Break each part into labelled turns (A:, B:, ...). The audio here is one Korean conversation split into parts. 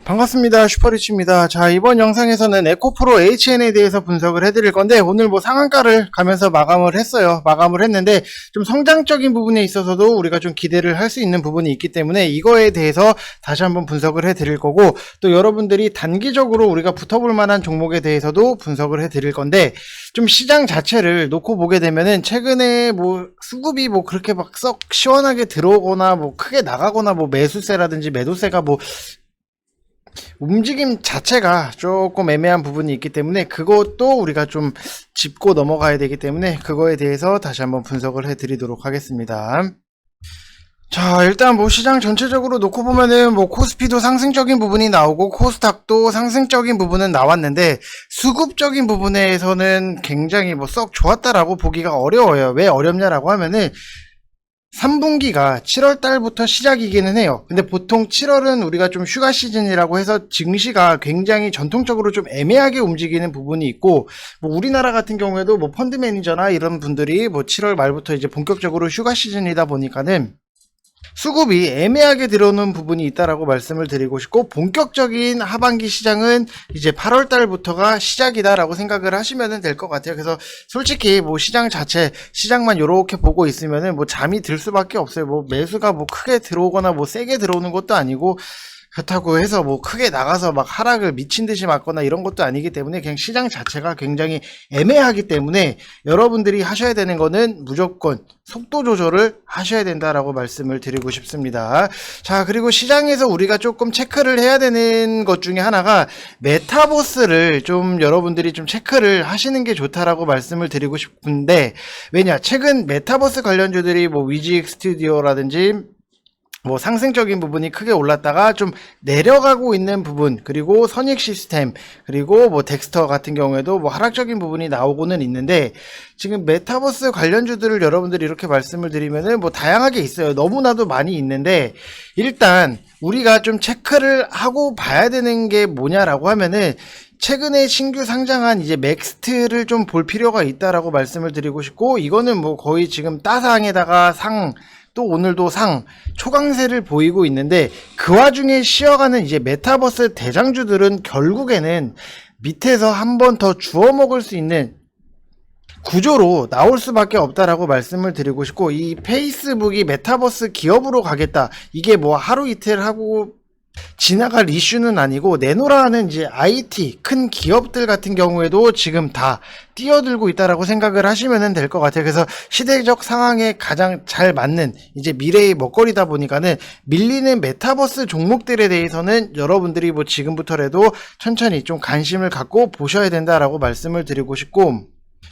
A: 반갑습니다. 슈퍼리치입니다. 자, 이번 영상에서는 에코프로 HN에 대해서 분석을 해드릴 건데, 오늘 뭐 상한가를 가면서 마감을 했어요. 마감을 했는데, 좀 성장적인 부분에 있어서도 우리가 좀 기대를 할 수 있는 부분이 있기 때문에, 이거에 대해서 다시 한번 분석을 해드릴 거고, 또 여러분들이 단기적으로 우리가 붙어볼 만한 종목에 대해서도 분석을 해드릴 건데, 좀 시장 자체를 놓고 보게 되면은, 최근에 뭐 수급이 뭐 그렇게 막 썩 시원하게 들어오거나, 뭐 크게 나가거나, 뭐 매수세라든지 매도세가 뭐 움직임 자체가 조금 애매한 부분이 있기 때문에 그것도 우리가 좀 짚고 넘어가야 되기 때문에 그거에 대해서 다시 한번 분석을 해드리도록 하겠습니다. 자, 일단 뭐 시장 전체적으로 놓고 보면은 뭐 코스피도 상승적인 부분이 나오고 코스닥도 상승적인 부분은 나왔는데 수급적인 부분에서는 굉장히 뭐 썩 좋았다라고 보기가 어려워요. 왜 어렵냐라고 하면은 3분기가 7월 달부터 시작이기는 해요. 근데 보통 7월은 우리가 좀 휴가 시즌이라고 해서 증시가 굉장히 전통적으로 좀 애매하게 움직이는 부분이 있고, 뭐 우리나라 같은 경우에도 뭐 펀드 매니저나 이런 분들이 뭐 7월 말부터 이제 본격적으로 휴가 시즌이다 보니까는 수급이 애매하게 들어오는 부분이 있다라고 말씀을 드리고 싶고, 본격적인 하반기 시장은 이제 8월 달부터가 시작이다라고 생각을 하시면 될 것 같아요. 그래서 솔직히 뭐 시장 자체, 시장만 요렇게 보고 있으면은 뭐 잠이 들 수밖에 없어요. 뭐 매수가 뭐 크게 들어오거나 뭐 세게 들어오는 것도 아니고, 그렇다고 해서 뭐 크게 나가서 막 하락을 미친 듯이 맞거나 이런 것도 아니기 때문에 그냥 시장 자체가 굉장히 애매하기 때문에 여러분들이 하셔야 되는 거는 무조건 속도 조절을 하셔야 된다라고 말씀을 드리고 싶습니다. 자, 그리고 시장에서 우리가 조금 체크를 해야 되는 것 중에 하나가 메타버스를 좀 여러분들이 좀 체크를 하시는 게 좋다라고 말씀을 드리고 싶은데, 왜냐, 최근 메타버스 관련주들이 뭐 위직 스튜디오라든지 뭐 상승적인 부분이 크게 올랐다가 좀 내려가고 있는 부분, 그리고 선익 시스템, 그리고 뭐 덱스터 같은 경우에도 뭐 하락적인 부분이 나오고는 있는데, 지금 메타버스 관련주들을 여러분들이 이렇게 말씀을 드리면은 뭐 다양하게 있어요. 너무나도 많이 있는데, 일단 우리가 좀 체크를 하고 봐야 되는 게 뭐냐라고 하면은 최근에 신규 상장한 이제 맥스트를 좀 볼 필요가 있다라고 말씀을 드리고 싶고, 이거는 뭐 거의 지금 따상에다가 상, 또 오늘도 상, 초강세를 보이고 있는데, 그 와중에 쉬어가는 이제 메타버스 대장주들은 결국에는 밑에서 한 번 더 주워 먹을 수 있는 구조로 나올 수밖에 없다라고 말씀을 드리고 싶고, 이 페이스북이 메타버스 기업으로 가겠다, 이게 뭐 하루 이틀 하고 지나갈 이슈는 아니고, 내노라는 이제 IT 큰 기업들 같은 경우에도 지금 다 뛰어들고 있다라고 생각을 하시면 될 것 같아요. 그래서 시대적 상황에 가장 잘 맞는 이제 미래의 먹거리다 보니까는 밀리는 메타버스 종목들에 대해서는 여러분들이 뭐 지금부터라도 천천히 좀 관심을 갖고 보셔야 된다라고 말씀을 드리고 싶고,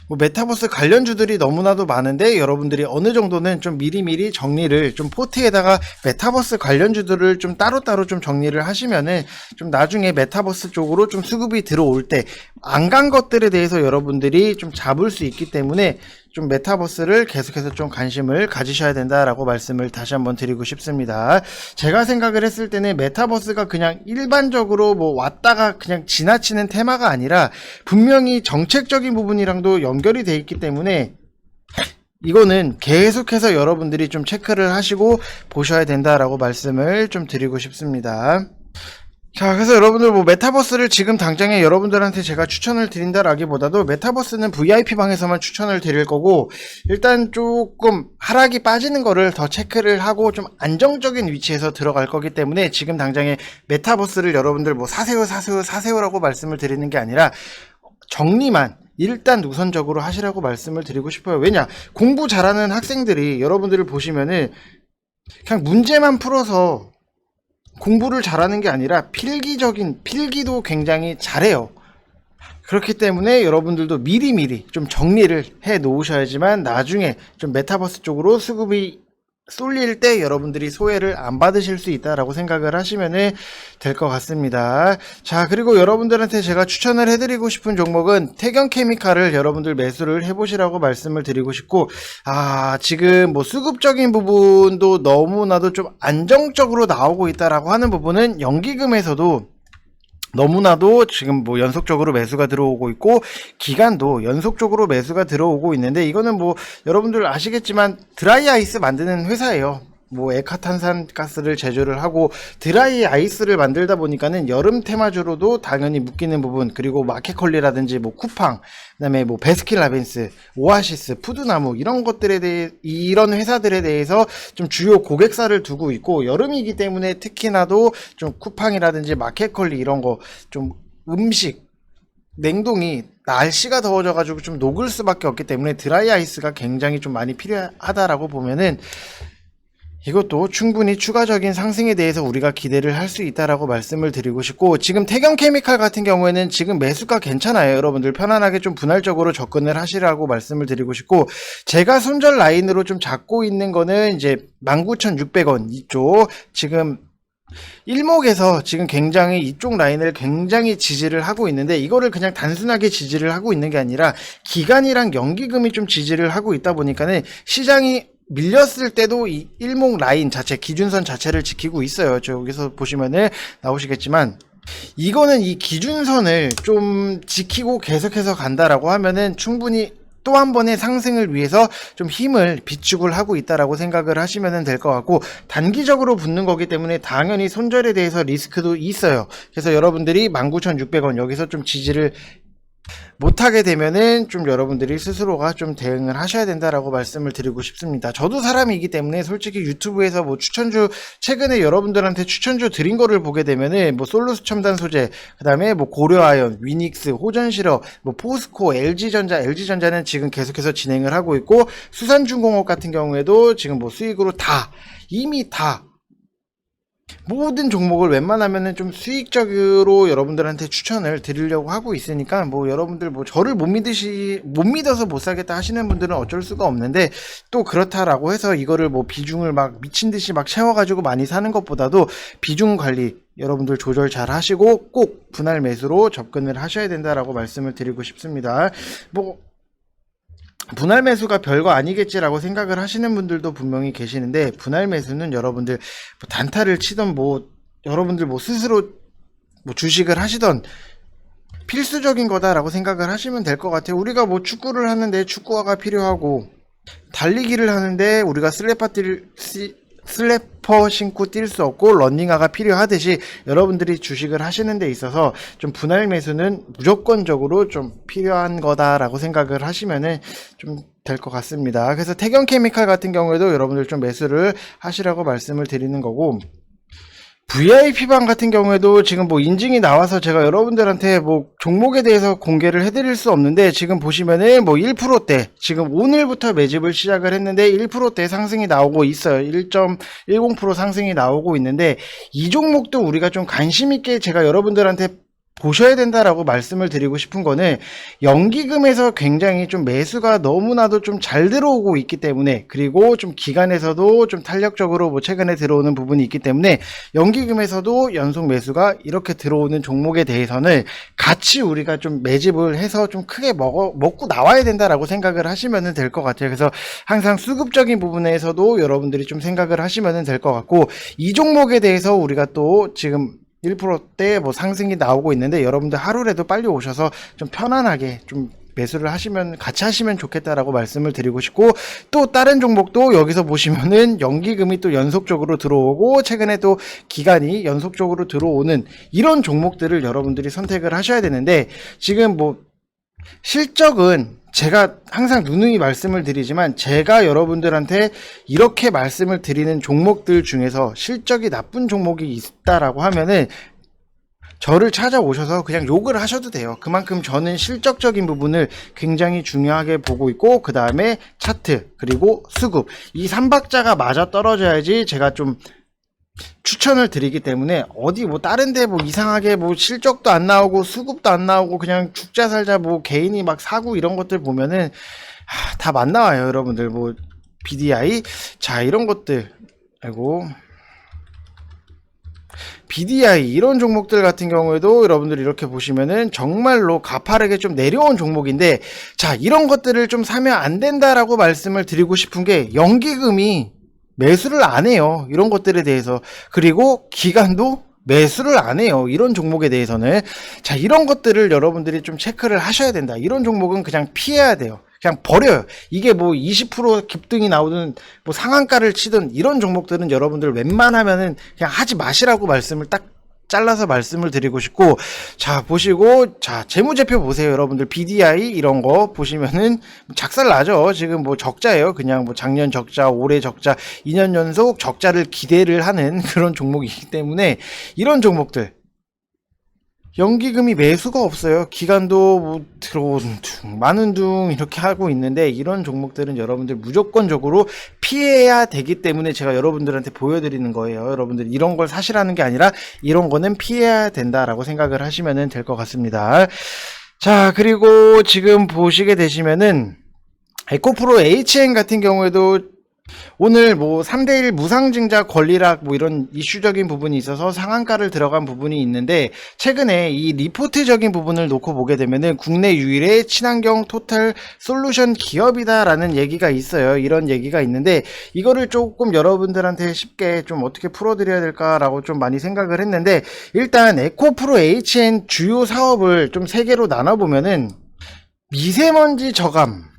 A: 뭐 메타버스 관련주들이 너무나도 많은데 여러분들이 어느 정도는 좀 미리미리 정리를, 좀 포트에다가 메타버스 관련주들을 좀 따로따로 좀 정리를 하시면은 좀 나중에 메타버스 쪽으로 좀 수급이 들어올 때 안 간 것들에 대해서 여러분들이 좀 잡을 수 있기 때문에 좀 메타버스를 계속해서 좀 관심을 가지셔야 된다라고 말씀을 다시 한번 드리고 싶습니다. 제가 생각을 했을 때는 메타버스가 그냥 일반적으로 뭐 왔다가 그냥 지나치는 테마가 아니라 분명히 정책적인 부분이랑도 연결이 돼 있기 때문에 이거는 계속해서 여러분들이 좀 체크를 하시고 보셔야 된다라고 말씀을 좀 드리고 싶습니다. 자, 그래서 여러분들 뭐 메타버스를 지금 당장에 여러분들한테 제가 추천을 드린다라기보다도 메타버스는 VIP방에서만 추천을 드릴 거고, 일단 조금 하락이 빠지는 거를 더 체크를 하고 좀 안정적인 위치에서 들어갈 거기 때문에 지금 당장에 메타버스를 여러분들 뭐 사세요라고 말씀을 드리는 게 아니라 정리만 일단 우선적으로 하시라고 말씀을 드리고 싶어요. 왜냐, 공부 잘하는 학생들이 여러분들을 보시면은 그냥 문제만 풀어서 공부를 잘하는 게 아니라 필기도 굉장히 잘해요. 그렇기 때문에 여러분들도 미리미리 좀 정리를 해 놓으셔야지만 나중에 좀 메타버스 쪽으로 수급이 쏠릴 때 여러분들이 소외를 안 받으실 수 있다라고 생각을 하시면 될 것 같습니다. 자, 그리고 여러분들한테 제가 추천을 해드리고 싶은 종목은 태경케미칼을 여러분들 매수를 해보시라고 말씀을 드리고 싶고, 지금 뭐 수급적인 부분도 너무나도 좀 안정적으로 나오고 있다라고 하는 부분은 연기금에서도 너무나도 지금 뭐 연속적으로 매수가 들어오고 있고, 기간도 연속적으로 매수가 들어오고 있는데, 이거는 뭐 여러분들 아시겠지만 드라이 아이스 만드는 회사예요. 뭐 액화탄산가스를 제조를 하고 드라이 아이스를 만들다 보니까는 여름 테마주로도 당연히 묶이는 부분, 그리고 마켓컬리라든지 뭐 쿠팡, 그다음에 뭐 베스킨라빈스, 오아시스, 푸드나무 이런 것들에 대해, 이런 회사들에 대해서 좀 주요 고객사를 두고 있고, 여름이기 때문에 특히나도 좀 쿠팡이라든지 마켓컬리 이런 거 좀 음식 냉동이 날씨가 더워져가지고 좀 녹을 수밖에 없기 때문에 드라이 아이스가 굉장히 좀 많이 필요하다라고 보면은, 이것도 충분히 추가적인 상승에 대해서 우리가 기대를 할 수 있다라고 말씀을 드리고 싶고, 지금 태경케미칼 같은 경우에는 지금 매수가 괜찮아요. 여러분들 편안하게 좀 분할적으로 접근을 하시라고 말씀을 드리고 싶고, 제가 손절 라인으로 좀 잡고 있는 거는 이제 19,600원 이쪽, 지금 일목에서 지금 굉장히 이쪽 라인을 굉장히 지지를 하고 있는데, 이거를 그냥 단순하게 지지를 하고 있는 게 아니라 기간이랑 연기금이 좀 지지를 하고 있다 보니까는 시장이 밀렸을 때도 이 일목 라인 자체, 기준선 자체를 지키고 있어요. 저 여기서 보시면은 나오시겠지만, 이거는 이 기준선을 좀 지키고 계속해서 간다라고 하면은 충분히 또 한 번의 상승을 위해서 좀 힘을 비축을 하고 있다라고 생각을 하시면 될 것 같고, 단기적으로 붙는 거기 때문에 당연히 손절에 대해서 리스크도 있어요. 그래서 여러분들이 19,600원 여기서 좀 지지를 못하게 되면은 좀 여러분들이 스스로가 좀 대응을 하셔야 된다라고 말씀을 드리고 싶습니다. 저도 사람이기 때문에 솔직히 유튜브에서 뭐 추천주, 최근에 여러분들한테 추천주 드린 거를 보게 되면은 뭐 솔루스 첨단 소재, 그 다음에 뭐 고려아연, 위닉스, 호전실업, 뭐 포스코, LG전자는 지금 계속해서 진행을 하고 있고, 수산중공업 같은 경우에도 지금 뭐 수익으로 이미 모든 종목을 웬만하면은 좀 수익적으로 여러분들한테 추천을 드리려고 하고 있으니까, 뭐 여러분들 뭐 저를 못 믿어서 못 사겠다 하시는 분들은 어쩔 수가 없는데, 또 그렇다라고 해서 이거를 뭐 비중을 막 미친 듯이 막 채워가지고 많이 사는 것보다도 비중 관리 여러분들 조절 잘 하시고 꼭 분할 매수로 접근을 하셔야 된다라고 말씀을 드리고 싶습니다. 뭐 분할 매수가 별거 아니겠지라고 생각을 하시는 분들도 분명히 계시는데, 분할 매수는 여러분들 뭐 단타를 치던 뭐 여러분들 뭐 스스로 뭐 주식을 하시던 필수적인 거다라고 생각을 하시면 될 것 같아요. 우리가 뭐 축구를 하는데 축구화가 필요하고, 달리기를 하는데 우리가 슬래퍼 신고 뛸 수 없고 러닝화가 필요하듯이, 여러분들이 주식을 하시는 데 있어서 좀 분할 매수는 무조건적으로 좀 필요한 거다라고 생각을 하시면은 좀 될 것 같습니다. 그래서 태경케미칼 같은 경우에도 여러분들 좀 매수를 하시라고 말씀을 드리는 거고, VIP방 같은 경우에도 지금 뭐 인증이 나와서 제가 여러분들한테 뭐 종목에 대해서 공개를 해드릴 수 없는데, 지금 보시면은 뭐 1%대, 지금 오늘부터 매집을 시작을 했는데 1%대 상승이 나오고 있어요. 1.10% 상승이 나오고 있는데, 이 종목도 우리가 좀 관심 있게 제가 여러분들한테 보셔야 된다라고 말씀을 드리고 싶은 거는, 연기금에서 굉장히 좀 매수가 너무나도 좀 잘 들어오고 있기 때문에, 그리고 좀 기간에서도 좀 탄력적으로 뭐 최근에 들어오는 부분이 있기 때문에, 연기금에서도 연속 매수가 이렇게 들어오는 종목에 대해서는 같이 우리가 좀 매집을 해서 좀 크게 먹고 나와야 된다라고 생각을 하시면 될 것 같아요. 그래서 항상 수급적인 부분에서도 여러분들이 좀 생각을 하시면 될 것 같고, 이 종목에 대해서 우리가 또 지금 1%대 뭐 상승이 나오고 있는데, 여러분들 하루라도 빨리 오셔서 좀 편안하게 좀 매수를 같이 하시면 좋겠다라고 말씀을 드리고 싶고, 또 다른 종목도 여기서 보시면은 연기금이 또 연속적으로 들어오고, 최근에 또 기간이 연속적으로 들어오는 이런 종목들을 여러분들이 선택을 하셔야 되는데, 지금 뭐 실적은 제가 항상 누누이 말씀을 드리지만, 제가 여러분들한테 이렇게 말씀을 드리는 종목들 중에서 실적이 나쁜 종목이 있다라고 하면은 저를 찾아오셔서 그냥 욕을 하셔도 돼요. 그만큼 저는 실적적인 부분을 굉장히 중요하게 보고 있고, 그 다음에 차트, 그리고 수급, 이 3박자가 맞아 떨어져야지 제가 좀 추천을 드리기 때문에, 어디 뭐 다른데 뭐 이상하게 뭐 실적도 안 나오고 수급도 안 나오고 그냥 죽자 살자 뭐 개인이 막 사고 이런 것들 보면은 다 안 나와요. 여러분들 뭐 BDI, 자 이런 것들, BDI 이런 종목들 같은 경우에도 여러분들 이렇게 보시면은 정말로 가파르게 좀 내려온 종목인데, 자 이런 것들을 좀 사면 안 된다라고 말씀을 드리고 싶은 게, 연기금이 매수를 안 해요. 이런 것들에 대해서. 그리고 기간도 매수를 안 해요. 이런 종목에 대해서는. 자, 이런 것들을 여러분들이 좀 체크를 하셔야 된다. 이런 종목은 그냥 피해야 돼요. 그냥 버려요. 이게 뭐 20% 급등이 나오든 뭐 상한가를 치든 이런 종목들은 여러분들 웬만하면은 그냥 하지 마시라고 말씀을 딱 잘라서 말씀을 드리고 싶고, 자 보시고, 자 재무제표 보세요. 여러분들 BDI 이런 거 보시면은 작살 나죠. 지금 뭐 적자예요. 그냥 뭐 작년 적자, 올해 적자, 2년 연속 적자를 기대를 하는 그런 종목이기 때문에 이런 종목들 연기금이 매수가 없어요. 기간도 뭐 들어온 둥 많은 둥 이렇게 하고 있는데, 이런 종목들은 여러분들 무조건적으로 피해야 되기 때문에 제가 여러분들한테 보여드리는 거예요. 여러분들 이런 걸 사시라는 게 아니라 이런 거는 피해야 된다라고 생각을 하시면 될 것 같습니다. 자, 그리고 지금 보시게 되시면은 에코프로 HN 같은 경우에도 오늘 뭐 3대1 무상증자 권리락 뭐 이런 이슈적인 부분이 있어서 상한가를 들어간 부분이 있는데, 최근에 이 리포트적인 부분을 놓고 보게 되면은 국내 유일의 친환경 토탈 솔루션 기업이다라는 얘기가 있어요. 이런 얘기가 있는데, 이거를 조금 여러분들한테 쉽게 좀 어떻게 풀어드려야 될까라고 좀 많이 생각을 했는데, 일단 에코프로 HN 주요 사업을 좀 3개로 나눠보면은 미세먼지 저감,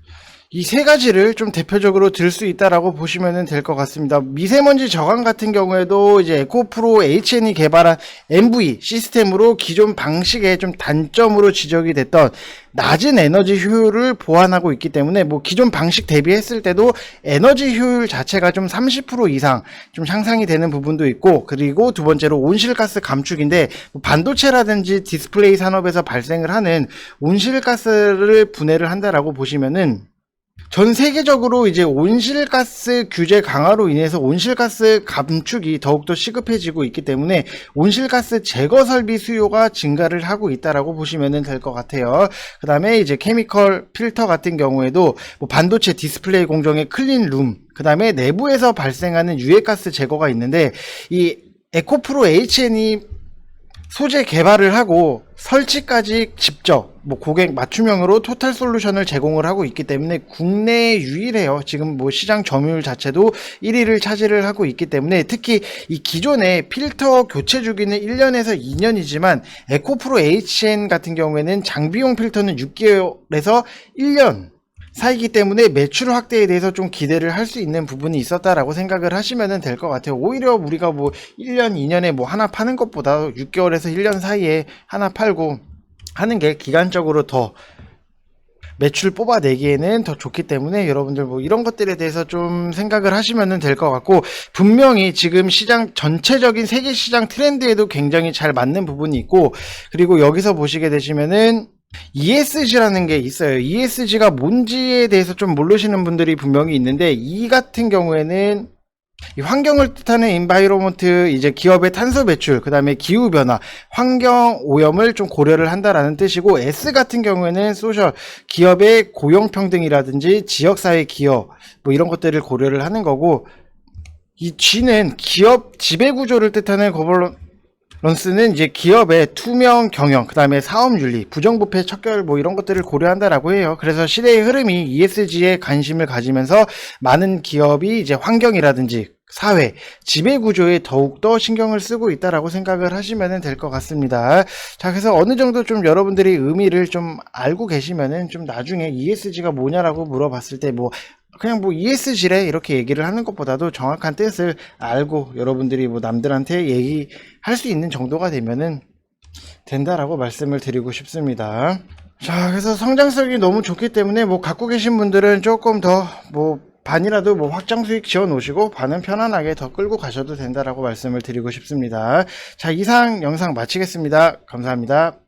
A: 이 세 가지를 좀 대표적으로 들 수 있다라고 보시면 될 것 같습니다. 미세먼지 저감 같은 경우에도 이제 에코프로 HN이 개발한 MV 시스템으로 기존 방식의 좀 단점으로 지적이 됐던 낮은 에너지 효율을 보완하고 있기 때문에 뭐 기존 방식 대비했을 때도 에너지 효율 자체가 좀 30% 이상 좀 향상이 되는 부분도 있고, 그리고 두 번째로 온실가스 감축인데, 뭐 반도체라든지 디스플레이 산업에서 발생을 하는 온실가스를 분해를 한다라고 보시면은, 전 세계적으로 이제 온실가스 규제 강화로 인해서 온실가스 감축이 더욱더 시급해지고 있기 때문에 온실가스 제거 설비 수요가 증가를 하고 있다라고 보시면 될 것 같아요. 그 다음에 이제 케미컬 필터 같은 경우에도 뭐 반도체 디스플레이 공정의 클린룸, 그 다음에 내부에서 발생하는 유해가스 제거가 있는데, 이 에코프로 HN이 소재 개발을 하고 설치까지 직접 뭐 고객 맞춤형으로 토탈 솔루션을 제공을 하고 있기 때문에 국내에 유일해요. 지금 뭐 시장 점유율 자체도 1위를 차지를 하고 있기 때문에, 특히 이 기존의 필터 교체 주기는 1년에서 2년이지만 에코프로 HN 같은 경우에는 장비용 필터는 6개월에서 1년 사이기 때문에 매출 확대에 대해서 좀 기대를 할 수 있는 부분이 있었다라고 생각을 하시면 될 것 같아요. 오히려 우리가 뭐 1년, 2년에 뭐 하나 파는 것보다 6개월에서 1년 사이에 하나 팔고 하는 게 기간적으로 더 매출 뽑아내기에는 더 좋기 때문에 여러분들 뭐 이런 것들에 대해서 좀 생각을 하시면 될 것 같고, 분명히 지금 시장 전체적인 세계 시장 트렌드에도 굉장히 잘 맞는 부분이 있고, 그리고 여기서 보시게 되시면은 ESG라는 게 있어요. ESG가 뭔지에 대해서 좀 모르시는 분들이 분명히 있는데, 이 같은 경우에는 이 환경을 뜻하는 인바이로먼트, 이제 기업의 탄소 배출, 그 다음에 기후 변화, 환경 오염을 좀 고려를 한다라는 뜻이고, S 같은 경우에는 소셜, 기업의 고용 평등이라든지 지역사회 기여 뭐 이런 것들을 고려를 하는 거고, 이 G는 기업 지배구조를 뜻하는 런스는 이제 기업의 투명 경영, 그 다음에 사업윤리, 부정부패 척결 뭐 이런 것들을 고려한다라고 해요. 그래서 시대의 흐름이 ESG에 관심을 가지면서 많은 기업이 이제 환경이라든지 사회, 지배구조에 더욱더 신경을 쓰고 있다라고 생각을 하시면 될 것 같습니다. 자, 그래서 어느 정도 좀 여러분들이 의미를 좀 알고 계시면은 좀 나중에 ESG가 뭐냐라고 물어봤을 때 뭐 그냥 뭐 ESG래 이렇게 얘기를 하는 것보다도 정확한 뜻을 알고 여러분들이 뭐 남들한테 얘기할 수 있는 정도가 되면은 된다라고 말씀을 드리고 싶습니다. 자, 그래서 성장성이 너무 좋기 때문에 뭐 갖고 계신 분들은 조금 더 뭐 반이라도 뭐 확장 수익 지어 놓으시고 반은 편안하게 더 끌고 가셔도 된다라고 말씀을 드리고 싶습니다. 자, 이상 영상 마치겠습니다. 감사합니다.